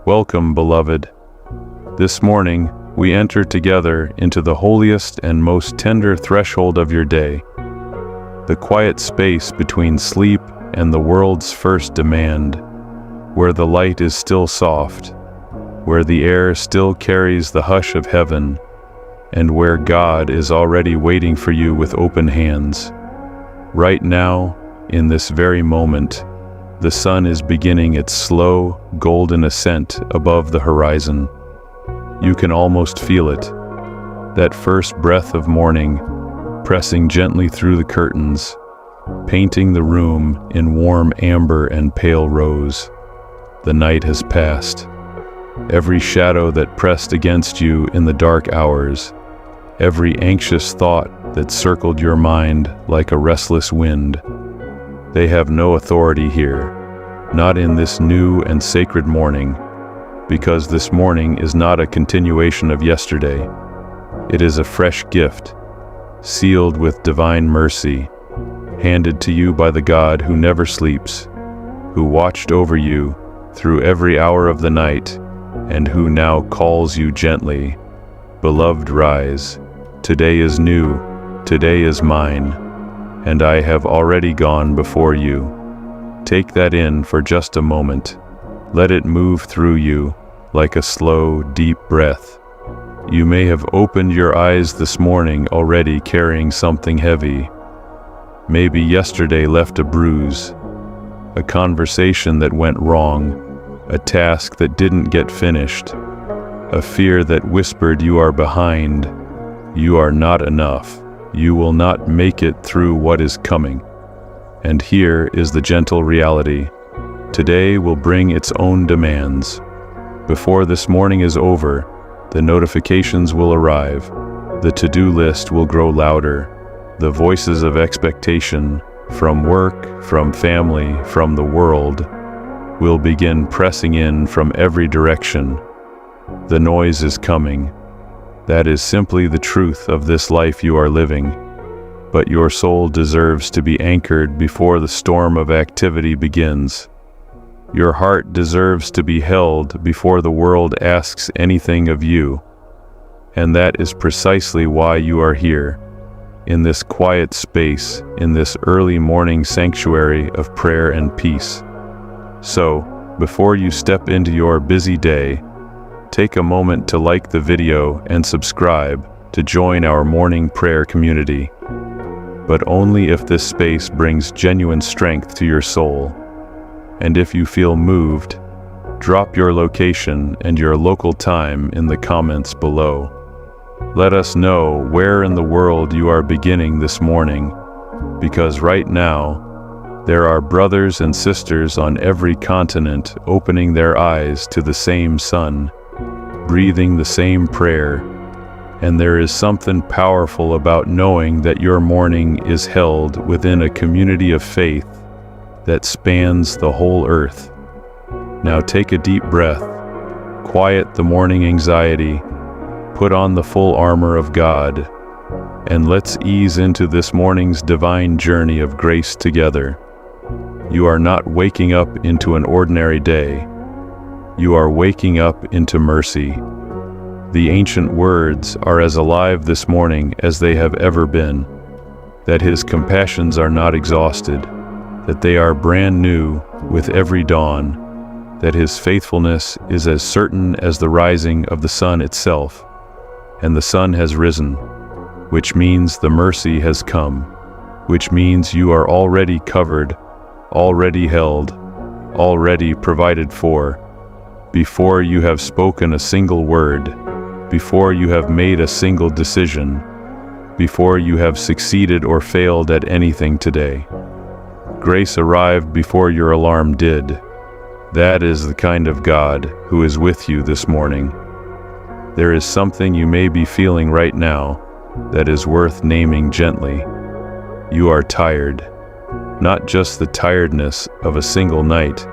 Welcome, beloved. This morning, we enter together into the holiest and most tender threshold of your day, the quiet space between sleep and the world's first demand, where the light is still soft, where the air still carries the hush of heaven, and where God is already waiting for you with open hands. Right now, in this very moment, the sun is beginning its slow, golden ascent above the horizon. You can almost feel it, that first breath of morning, pressing gently through the curtains, painting the room in warm amber and pale rose. The night has passed. Every shadow that pressed against you in the dark hours, every anxious thought that circled your mind like a restless wind, they have no authority here, not in this new and sacred morning, because this morning is not a continuation of yesterday. It is a fresh gift, sealed with divine mercy, handed to you by the God who never sleeps, who watched over you through every hour of the night, and who now calls you gently, "Beloved, rise. Today is new, today is mine, and I have already gone before you." Take that in for just a moment. Let it move through you like a slow, deep breath. You may have opened your eyes this morning already carrying something heavy. Maybe yesterday left a bruise, a conversation that went wrong, a task that didn't get finished, a fear that whispered you are behind, you are not enough, you will not make it through what is coming. And here is the gentle reality. Today will bring its own demands. Before this morning is over, the notifications will arrive, the to-do list will grow louder, the voices of expectation from work, from family, from the world, will begin pressing in from every direction. The noise is coming. That is simply the truth of this life you are living. But your soul deserves to be anchored before the storm of activity begins. Your heart deserves to be held before the world asks anything of you. And that is precisely why you are here, in this quiet space, in this early morning sanctuary of prayer and peace. So, before you step into your busy day, take a moment to like the video and subscribe to join our morning prayer community. But only if this space brings genuine strength to your soul. And if you feel moved, drop your location and your local time in the comments below. Let us know where in the world you are beginning this morning, because right now, there are brothers and sisters on every continent opening their eyes to the same sun, breathing the same prayer, and there is something powerful about knowing that your morning is held within a community of faith that spans the whole earth. Now take a deep breath, quiet the morning anxiety, put on the full armor of God, and let's ease into this morning's divine journey of grace together. You are not waking up into an ordinary day. You are waking up into mercy. The ancient words are as alive this morning as they have ever been, that His compassions are not exhausted, that they are brand new with every dawn, that His faithfulness is as certain as the rising of the sun itself, and the sun has risen, which means the mercy has come, which means you are already covered, already held, already provided for, before you have spoken a single word, before you have made a single decision, before you have succeeded or failed at anything today. Grace arrived before your alarm did. That is the kind of God who is with you this morning. There is something you may be feeling right now that is worth naming gently. You are tired. Not just the tiredness of a single night,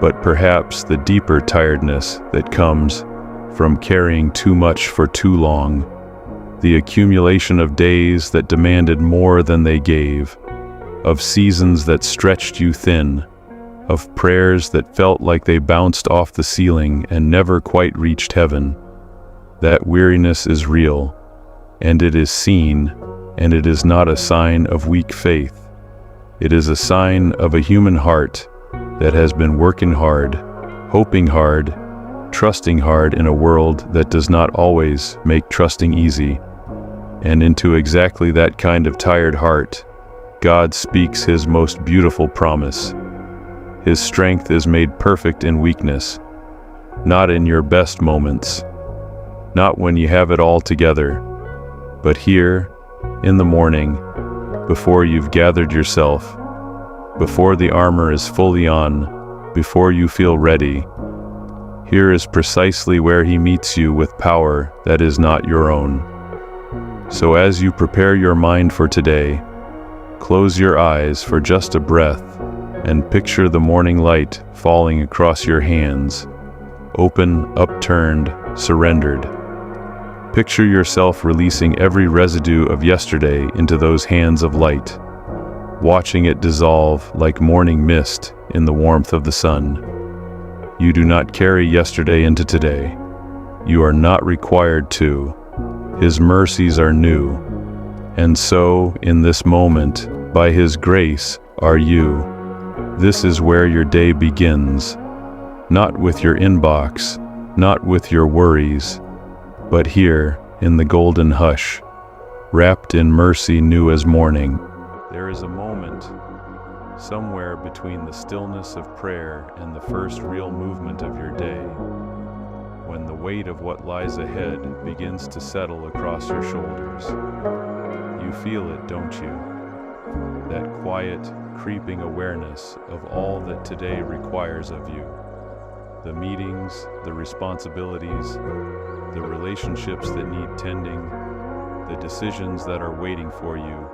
but perhaps the deeper tiredness that comes from carrying too much for too long, the accumulation of days that demanded more than they gave, of seasons that stretched you thin, of prayers that felt like they bounced off the ceiling and never quite reached heaven. That weariness is real, and it is seen, and it is not a sign of weak faith. It is a sign of a human heart that has been working hard, hoping hard, trusting hard in a world that does not always make trusting easy. And into exactly that kind of tired heart, God speaks His most beautiful promise. His strength is made perfect in weakness, not in your best moments, not when you have it all together, but here, in the morning, before you've gathered yourself, before the armor is fully on, before you feel ready. Here is precisely where He meets you with power that is not your own. So as you prepare your mind for today, close your eyes for just a breath and picture the morning light falling across your hands, open, upturned, surrendered. Picture yourself releasing every residue of yesterday into those hands of light, watching it dissolve like morning mist in the warmth of the sun. You do not carry yesterday into today. You are not required to. His mercies are new. And so, in this moment, by His grace, are you. This is where your day begins. Not with your inbox, not with your worries, but here, in the golden hush, wrapped in mercy new as morning. There is a moment, somewhere between the stillness of prayer and the first real movement of your day, when the weight of what lies ahead begins to settle across your shoulders. You feel it, don't you? That quiet, creeping awareness of all that today requires of you. The meetings, the responsibilities, the relationships that need tending, the decisions that are waiting for you,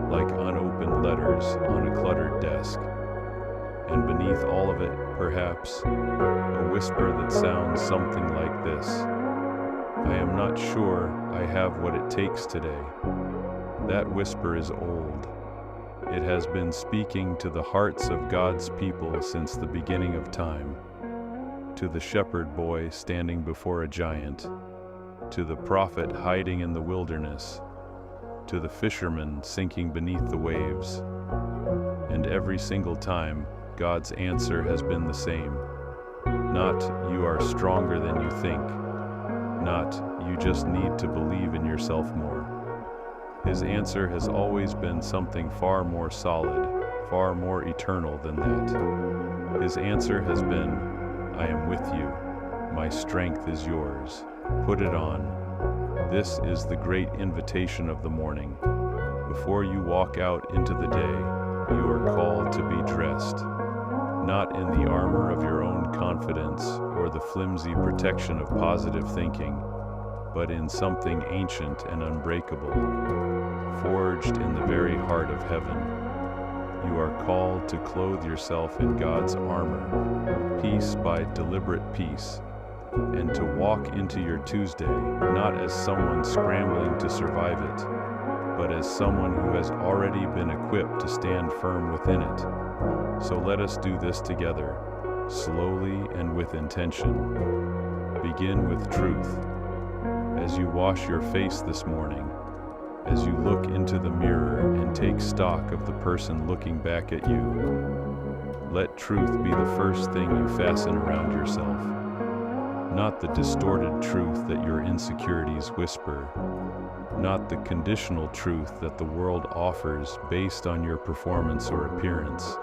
like unopened letters on a cluttered desk. And beneath all of it, perhaps, a whisper that sounds something like this: I am not sure I have what it takes today. That whisper is old. It has been speaking to the hearts of God's people since the beginning of time. To the shepherd boy standing before a giant, to the prophet hiding in the wilderness, to the fisherman sinking beneath the waves. And every single time, God's answer has been the same. Not, you are stronger than you think. Not, you just need to believe in yourself more. His answer has always been something far more solid, far more eternal than that. His answer has been, I am with you. My strength is yours. Put it on. This is the great invitation of the morning. Before you walk out into the day, you are called to be dressed, not in the armor of your own confidence or the flimsy protection of positive thinking, but in something ancient and unbreakable, forged in the very heart of heaven. You are called to clothe yourself in God's armor, piece by deliberate piece, and to walk into your Tuesday not as someone scrambling to survive it, but as someone who has already been equipped to stand firm within it. So let us do this together, slowly and with intention. Begin with truth. As you wash your face this morning, as you look into the mirror and take stock of the person looking back at you, let truth be the first thing you fasten around yourself, not the distorted truth that your insecurities whisper, not the conditional truth that the world offers based on your performance or appearance,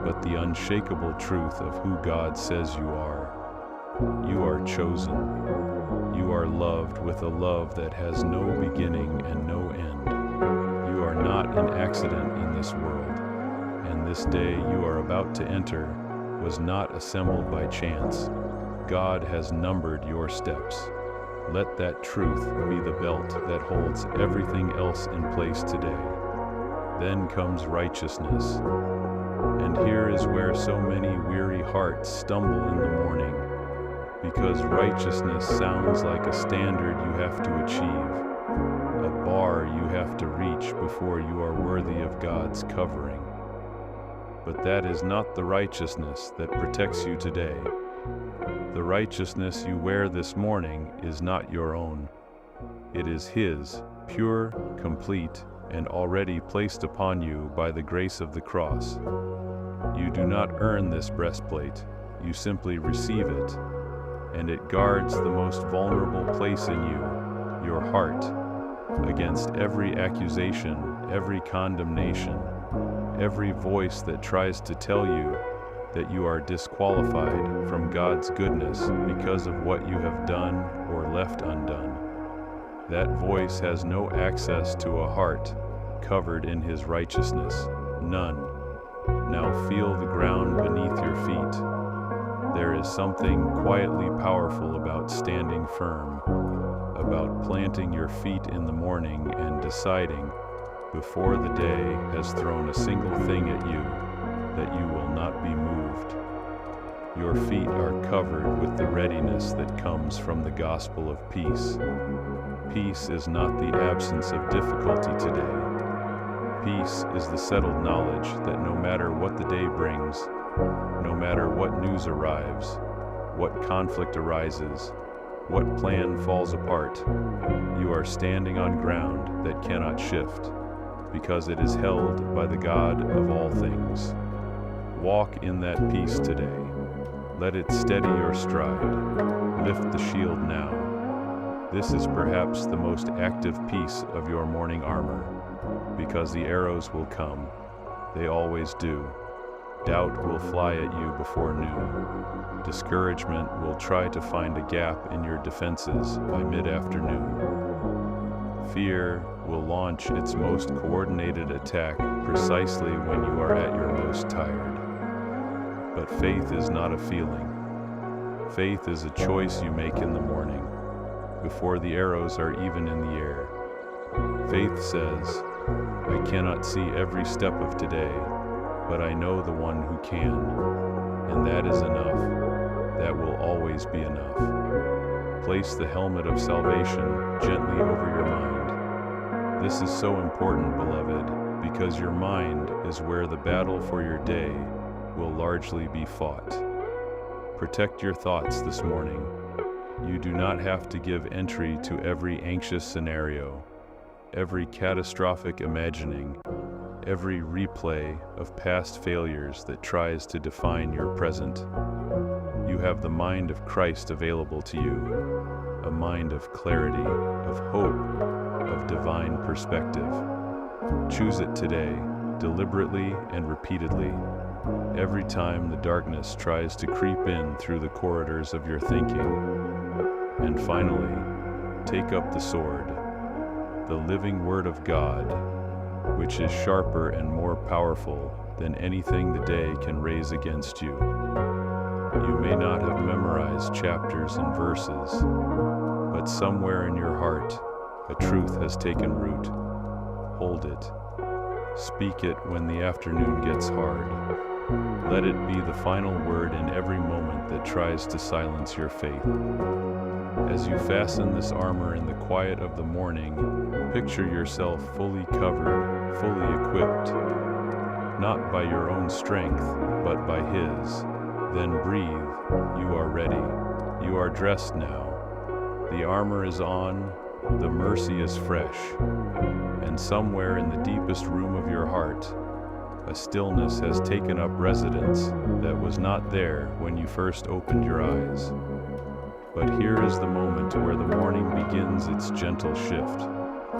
but the unshakable truth of who God says you are. You are chosen. You are loved with a love that has no beginning and no end. You are not an accident in this world, and this day you are about to enter was not assembled by chance. God has numbered your steps. Let that truth be the belt that holds everything else in place today. Then comes righteousness. And here is where so many weary hearts stumble in the morning, because righteousness sounds like a standard you have to achieve, a bar you have to reach before you are worthy of God's covering. But that is not the righteousness that protects you today. The righteousness you wear this morning is not your own. It is His, pure, complete, and already placed upon you by the grace of the cross. You do not earn this breastplate, you simply receive it, and it guards the most vulnerable place in you, your heart, against every accusation, every condemnation, every voice that tries to tell you that you are disqualified from God's goodness because of what you have done or left undone. That voice has no access to a heart covered in His righteousness, none. Now feel the ground beneath your feet. There is something quietly powerful about standing firm, about planting your feet in the morning and deciding, before the day has thrown a single thing at you, that you will not be moved. Your feet are covered with the readiness that comes from the gospel of peace. Peace is not the absence of difficulty today. Peace is the settled knowledge that no matter what the day brings, no matter what news arrives, what conflict arises, what plan falls apart, you are standing on ground that cannot shift, because it is held by the God of all things. Walk in that peace today. Let it steady your stride. Lift the shield now. This is perhaps the most active piece of your morning armor, because the arrows will come. They always do. Doubt will fly at you before noon. Discouragement will try to find a gap in your defenses by mid-afternoon. Fear will launch its most coordinated attack precisely when you are at your most tired. But faith is not a feeling. Faith is a choice you make in the morning, before the arrows are even in the air. Faith says, I cannot see every step of today, but I know the one who can, and that is enough. That will always be enough. Place the helmet of salvation gently over your mind. This is so important, beloved, because your mind is where the battle for your day will largely be fought. Protect your thoughts this morning. You do not have to give entry to every anxious scenario, every catastrophic imagining, every replay of past failures that tries to define your present. You have the mind of Christ available to you, a mind of clarity, of hope, of divine perspective. Choose it today, deliberately and repeatedly, every time the darkness tries to creep in through the corridors of your thinking. And finally, take up the sword, the living Word of God, which is sharper and more powerful than anything the day can raise against you. You may not have memorized chapters and verses, but somewhere in your heart, a truth has taken root. Hold it. Speak it when the afternoon gets hard. Let it be the final word in every moment that tries to silence your faith. As you fasten this armor in the quiet of the morning, picture yourself fully covered, fully equipped, not by your own strength, but by His. Then breathe. You are ready. You are dressed now. The armor is on. The mercy is fresh. And somewhere in the deepest room of your heart, a stillness has taken up residence that was not there when you first opened your eyes. But here is the moment where the morning begins its gentle shift,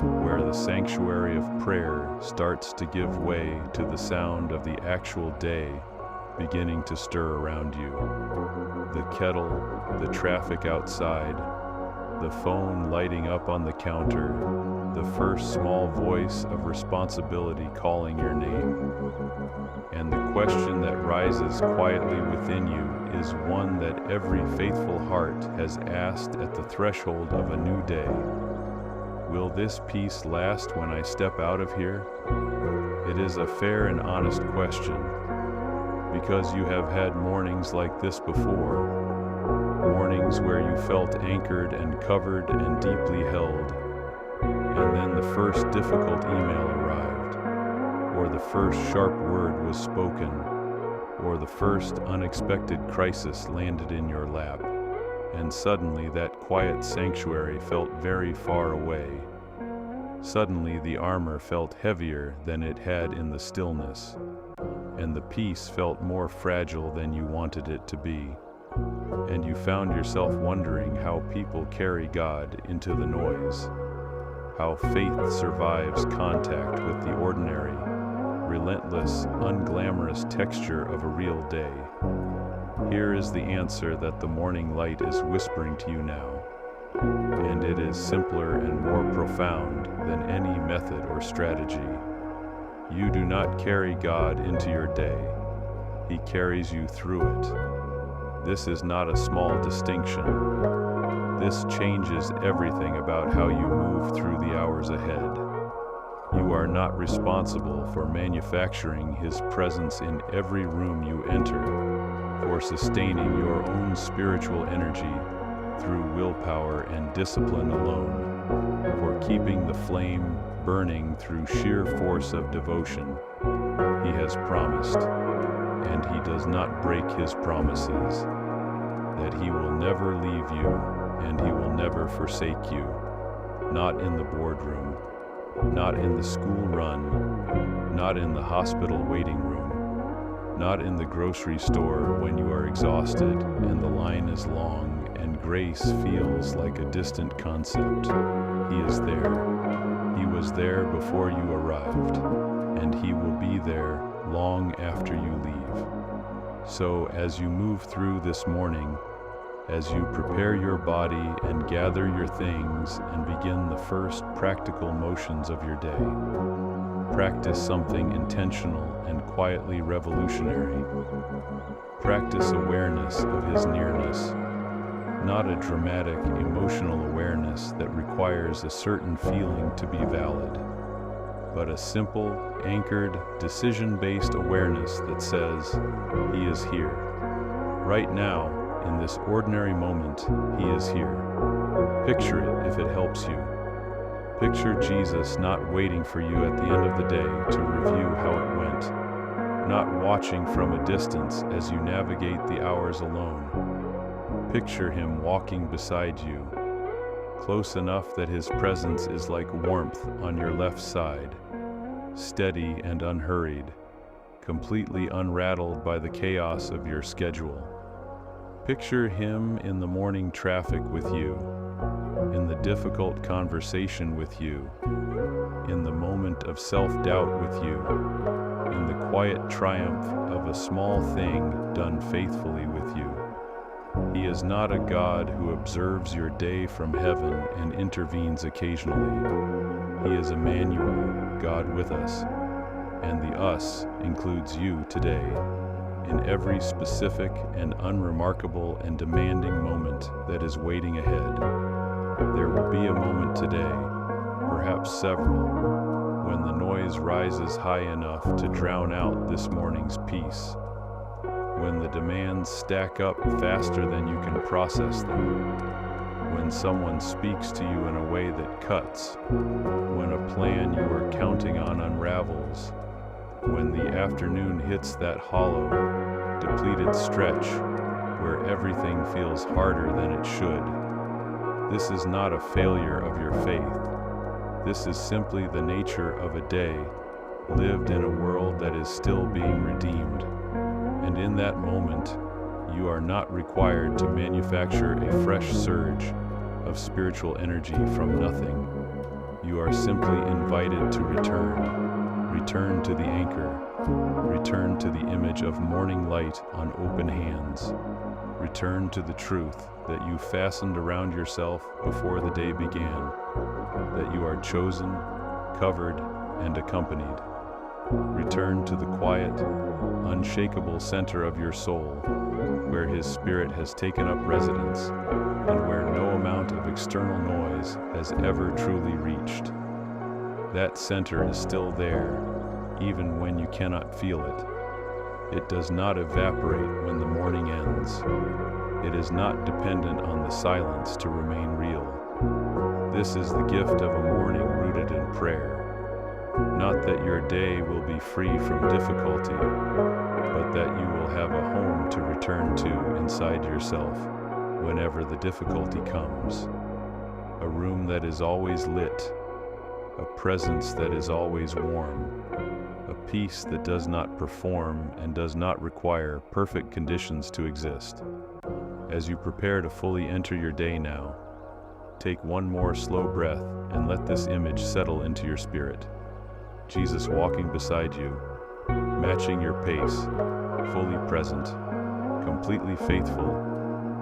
where the sanctuary of prayer starts to give way to the sound of the actual day beginning to stir around you. The kettle, the traffic outside, the phone lighting up on the counter, the first small voice of responsibility calling your name. And the question that rises quietly within you is one that every faithful heart has asked at the threshold of a new day. Will this peace last when I step out of here? It is a fair and honest question, because you have had mornings like this before. Mornings where you felt anchored and covered and deeply held, and then the first difficult email arrived, or the first sharp word was spoken, or the first unexpected crisis landed in your lap, and suddenly that quiet sanctuary felt very far away. Suddenly the armor felt heavier than it had in the stillness, and the peace felt more fragile than you wanted it to be, and you found yourself wondering how people carry God into the noise, how faith survives contact with the ordinary, relentless, unglamorous texture of a real day. Here is the answer that the morning light is whispering to you now, and it is simpler and more profound than any method or strategy. You do not carry God into your day. He carries you through it. This is not a small distinction. This changes everything about how you move through the hours ahead. You are not responsible for manufacturing His presence in every room you enter, for sustaining your own spiritual energy through willpower and discipline alone, for keeping the flame burning through sheer force of devotion. He has promised, and He does not break His promises, that He will never leave you and He will never forsake you, not in the boardroom, not in the school run, not in the hospital waiting room, not in the grocery store when you are exhausted and the line is long and grace feels like a distant concept. He is there. He was there before you arrived, and He will be there long after you leave. So as you move through this morning, as you prepare your body and gather your things and begin the first practical motions of your day, practice something intentional and quietly revolutionary. Practice awareness of His nearness, not a dramatic, emotional awareness that requires a certain feeling to be valid, but a simple, anchored, decision-based awareness that says, He is here. Right now, in this ordinary moment, He is here. Picture it if it helps you. Picture Jesus not waiting for you at the end of the day to review how it went, not watching from a distance as you navigate the hours alone. Picture Him walking beside you, close enough that His presence is like warmth on your left side, steady and unhurried, completely unrattled by the chaos of your schedule. Picture Him in the morning traffic with you, in the difficult conversation with you, in the moment of self-doubt with you, in the quiet triumph of a small thing done faithfully with you. He is not a God who observes your day from heaven and intervenes occasionally. He is Emmanuel, God with us, and the us includes you today. In every specific and unremarkable and demanding moment that is waiting ahead. There will be a moment today, perhaps several, when the noise rises high enough to drown out this morning's peace, when the demands stack up faster than you can process them, when someone speaks to you in a way that cuts, when a plan you are counting on unravels, when the afternoon hits that hollow, depleted stretch where everything feels harder than it should. This is not a failure of your faith. This is simply the nature of a day lived in a world that is still being redeemed. And in that moment, you are not required to manufacture a fresh surge of spiritual energy from nothing. You are simply invited to return to the anchor, return to the image of morning light on open hands, return to the truth that you fastened around yourself before the day began, that you are chosen, covered, and accompanied. Return to the quiet, unshakable center of your soul, where His Spirit has taken up residence, and where no amount of external noise has ever truly reached. That center is still there, even when you cannot feel it. It does not evaporate when the morning ends. It is not dependent on the silence to remain real. This is the gift of a morning rooted in prayer. Not that your day will be free from difficulty, but that you will have a home to return to inside yourself whenever the difficulty comes. A room that is always lit, a presence that is always warm, a peace that does not perform and does not require perfect conditions to exist. As you prepare to fully enter your day now, take one more slow breath and let this image settle into your spirit. Jesus walking beside you, matching your pace, fully present, completely faithful,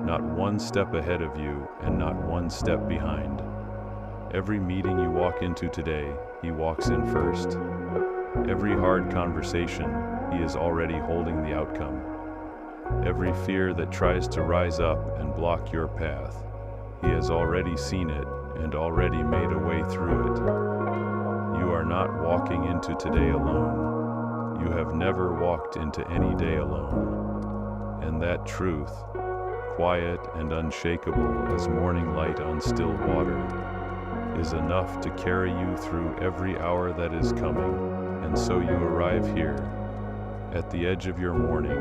not one step ahead of you and not one step behind. Every meeting you walk into today, he walks in first. Every hard conversation, he is already holding the outcome. Every fear that tries to rise up and block your path, he has already seen it and already made a way through it. You are not walking into today alone. You have never walked into any day alone. And that truth, quiet and unshakable as morning light on still water, is enough to carry you through every hour that is coming. And so you arrive here, at the edge of your morning,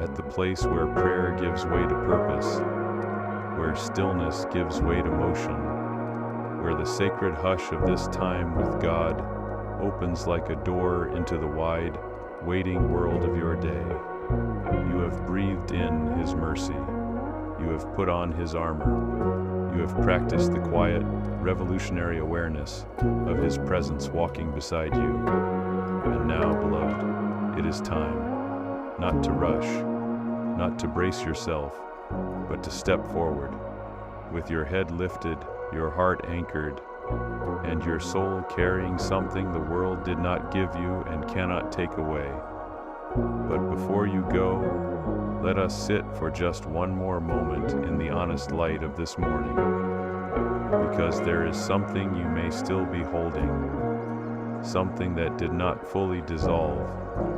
at the place where prayer gives way to purpose, where stillness gives way to motion, where the sacred hush of this time with God opens like a door into the wide, waiting world of your day. You have breathed in his mercy. You have put on his armor. You have practiced the quiet, revolutionary awareness of his presence walking beside you. And now, beloved, it is time, not to rush, not to brace yourself, but to step forward, with your head lifted, your heart anchored, and your soul carrying something the world did not give you and cannot take away. But before you go, let us sit for just one more moment in the honest light of this morning, because there is something you may still be holding, something that did not fully dissolve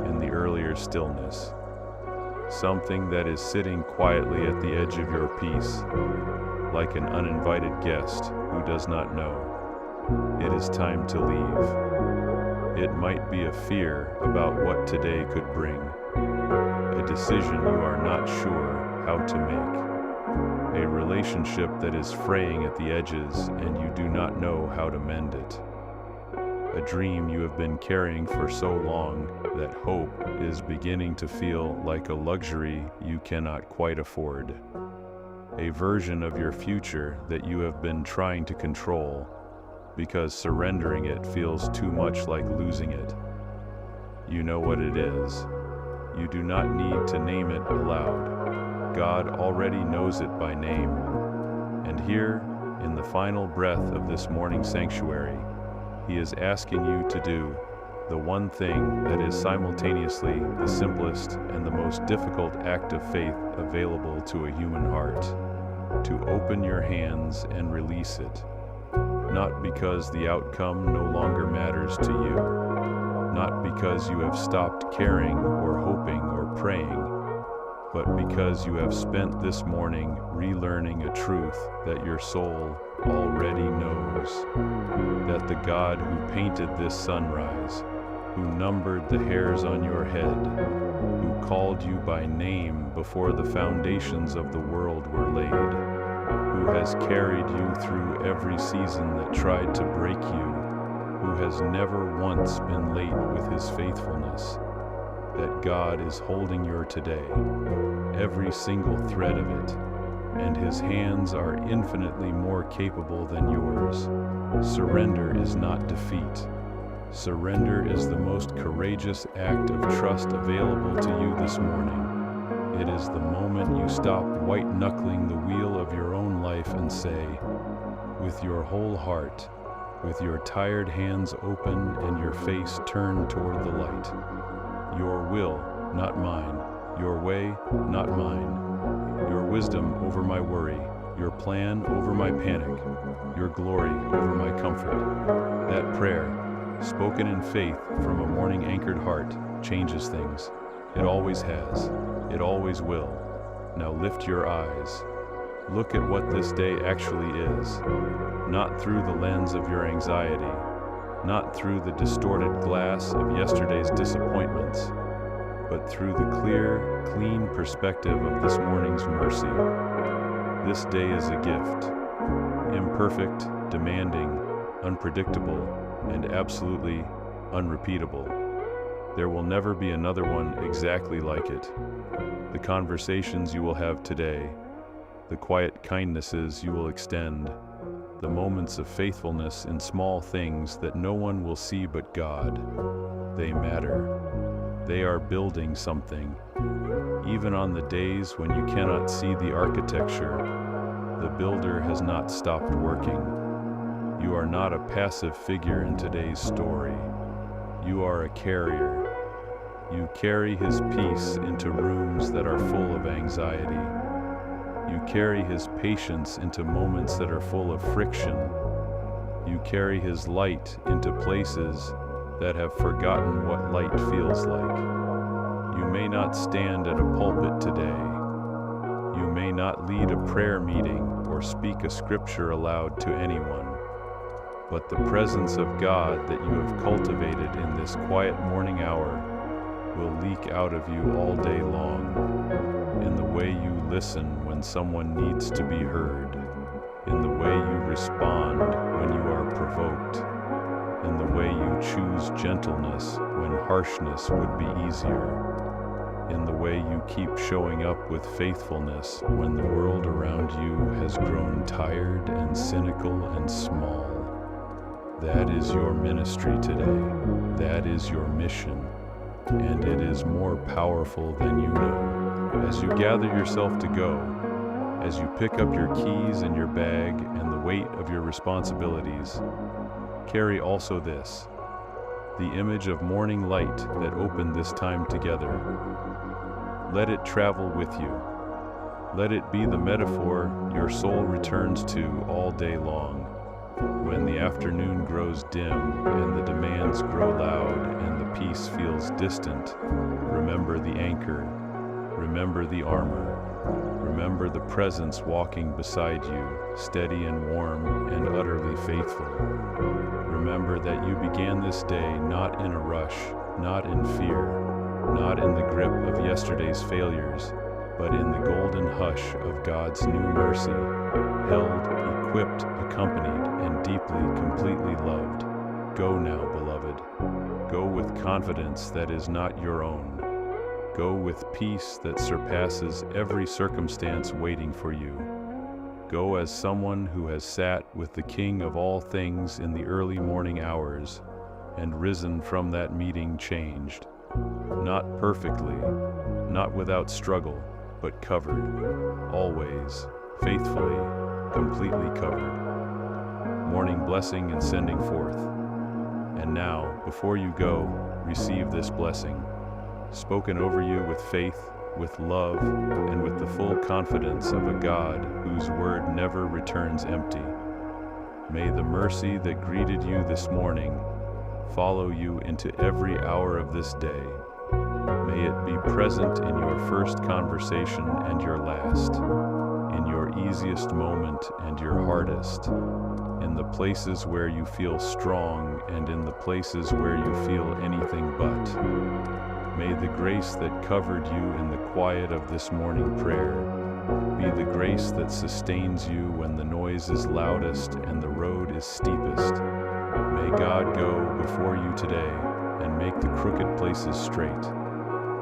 in the earlier stillness, something that is sitting quietly at the edge of your peace, like an uninvited guest who does not know it is time to leave. It might be a fear about what today could bring, a decision you are not sure how to make, a relationship that is fraying at the edges and you do not know how to mend it, a dream you have been carrying for so long that hope is beginning to feel like a luxury you cannot quite afford, a version of your future that you have been trying to control because surrendering it feels too much like losing it. You know what it is. You do not need to name it aloud. God already knows it by name. And here, in the final breath of this morning sanctuary, he is asking you to do the one thing that is simultaneously the simplest and the most difficult act of faith available to a human heart, to open your hands and release it. Not because the outcome no longer matters to you, not because you have stopped caring or hoping or praying, but because you have spent this morning relearning a truth that your soul already knows, that the God who painted this sunrise, who numbered the hairs on your head, who called you by name before the foundations of the world were laid, who has carried you through every season that tried to break you, who has never once been late with his faithfulness, that God is holding your today, every single thread of it, and his hands are infinitely more capable than yours. Surrender is not defeat. Surrender is the most courageous act of trust available to you this morning. It is the moment you stop white-knuckling the wheel of your own life and say, with your whole heart, with your tired hands open and your face turned toward the light, your will, not mine, your way, not mine, your wisdom over my worry, your plan over my panic, your glory over my comfort. That prayer, spoken in faith from a morning-anchored heart, changes things. It always has. It always will. Now lift your eyes. Look at what this day actually is. Not through the lens of your anxiety, not through the distorted glass of yesterday's disappointments, but through the clear, clean perspective of this morning's mercy. This day is a gift, imperfect, demanding, unpredictable, and absolutely unrepeatable. There will never be another one exactly like it. The conversations you will have today, the quiet kindnesses you will extend, the moments of faithfulness in small things that no one will see but God, they matter. They are building something. Even on the days when you cannot see the architecture, the builder has not stopped working. You are not a passive figure in today's story. You are a carrier. You carry His peace into rooms that are full of anxiety. You carry His patience into moments that are full of friction. You carry His light into places that have forgotten what light feels like. You may not stand at a pulpit today. You may not lead a prayer meeting or speak a scripture aloud to anyone. But the presence of God that you have cultivated in this quiet morning hour will leak out of you all day long, in the way you listen when someone needs to be heard, in the way you respond when you are provoked, in the way you choose gentleness when harshness would be easier, in the way you keep showing up with faithfulness when the world around you has grown tired and cynical and small. That is your ministry today. That is your mission. And it is more powerful than you know. As you gather yourself to go, as you pick up your keys and your bag and the weight of your responsibilities, carry also this, the image of morning light that opened this time together. Let it travel with you. Let it be the metaphor your soul returns to all day long. When the afternoon grows dim and the demands grow loud and the peace feels distant, remember the anchor, remember the armor, remember the presence walking beside you, steady and warm and utterly faithful. Remember that you began this day not in a rush, not in fear, not in the grip of yesterday's failures, but in the golden hush of God's new mercy, held, equipped, accompanied, and deeply, completely loved. Go now, beloved. Go with confidence that is not your own. Go with peace that surpasses every circumstance waiting for you. Go as someone who has sat with the King of all things in the early morning hours and risen from that meeting changed. Not perfectly, not without struggle, but covered, always, faithfully, completely covered. Morning blessing and sending forth. And now, before you go, receive this blessing, spoken over you with faith, with love, and with the full confidence of a God whose word never returns empty. May the mercy that greeted you this morning follow you into every hour of this day. May it be present in your first conversation and your last, in your easiest moment and your hardest, in the places where you feel strong and in the places where you feel anything but. May the grace that covered you in the quiet of this morning prayer be the grace that sustains you when the noise is loudest and the road is steepest. May God go before you today and make the crooked places straight.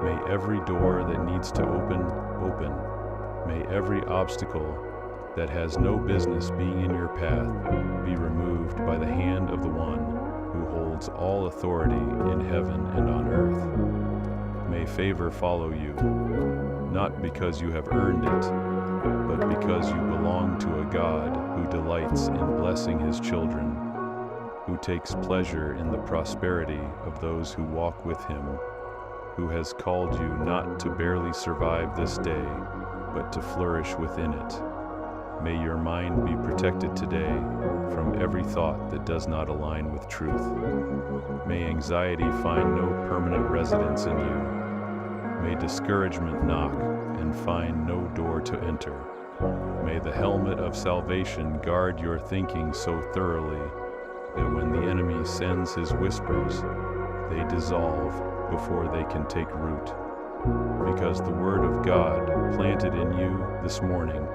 May every door that needs to open, open. May every obstacle that has no business being in your path be removed by the hand of the one who holds all authority in heaven and on earth. May favor follow you, not because you have earned it, but because you belong to a God who delights in blessing His children, who takes pleasure in the prosperity of those who walk with Him, who has called you not to barely survive this day, but to flourish within it. May your mind be protected today from every thought that does not align with truth. May anxiety find no permanent residence in you. May discouragement knock and find no door to enter. May the helmet of salvation guard your thinking so thoroughly that when the enemy sends his whispers, they dissolve before they can take root. Because the word of God planted in you this morning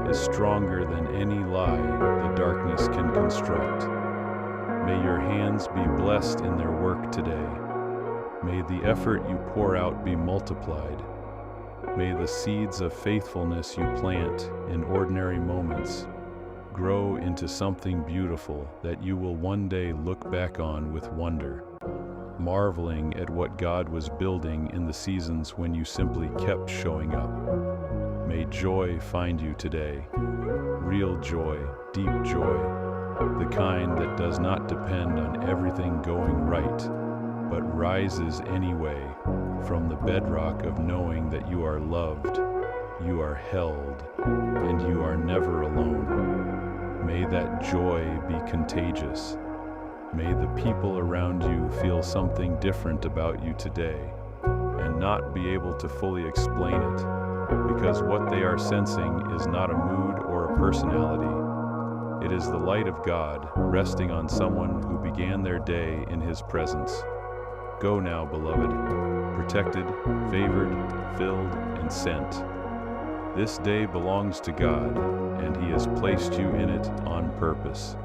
is stronger than any lie the darkness can construct. May your hands be blessed in their work today. May the effort you pour out be multiplied. May the seeds of faithfulness you plant in ordinary moments grow into something beautiful that you will one day look back on with wonder, marveling at what God was building in the seasons when you simply kept showing up. May joy find you today, real joy, deep joy, the kind that does not depend on everything going right, but rises anyway from the bedrock of knowing that you are loved, you are held, and you are never alone. May that joy be contagious. May the people around you feel something different about you today and not be able to fully explain it, because what they are sensing is not a mood or a personality. It is the light of God resting on someone who began their day in His presence. Go now, beloved, protected, favored, filled, and sent. This day belongs to God, and He has placed you in it on purpose.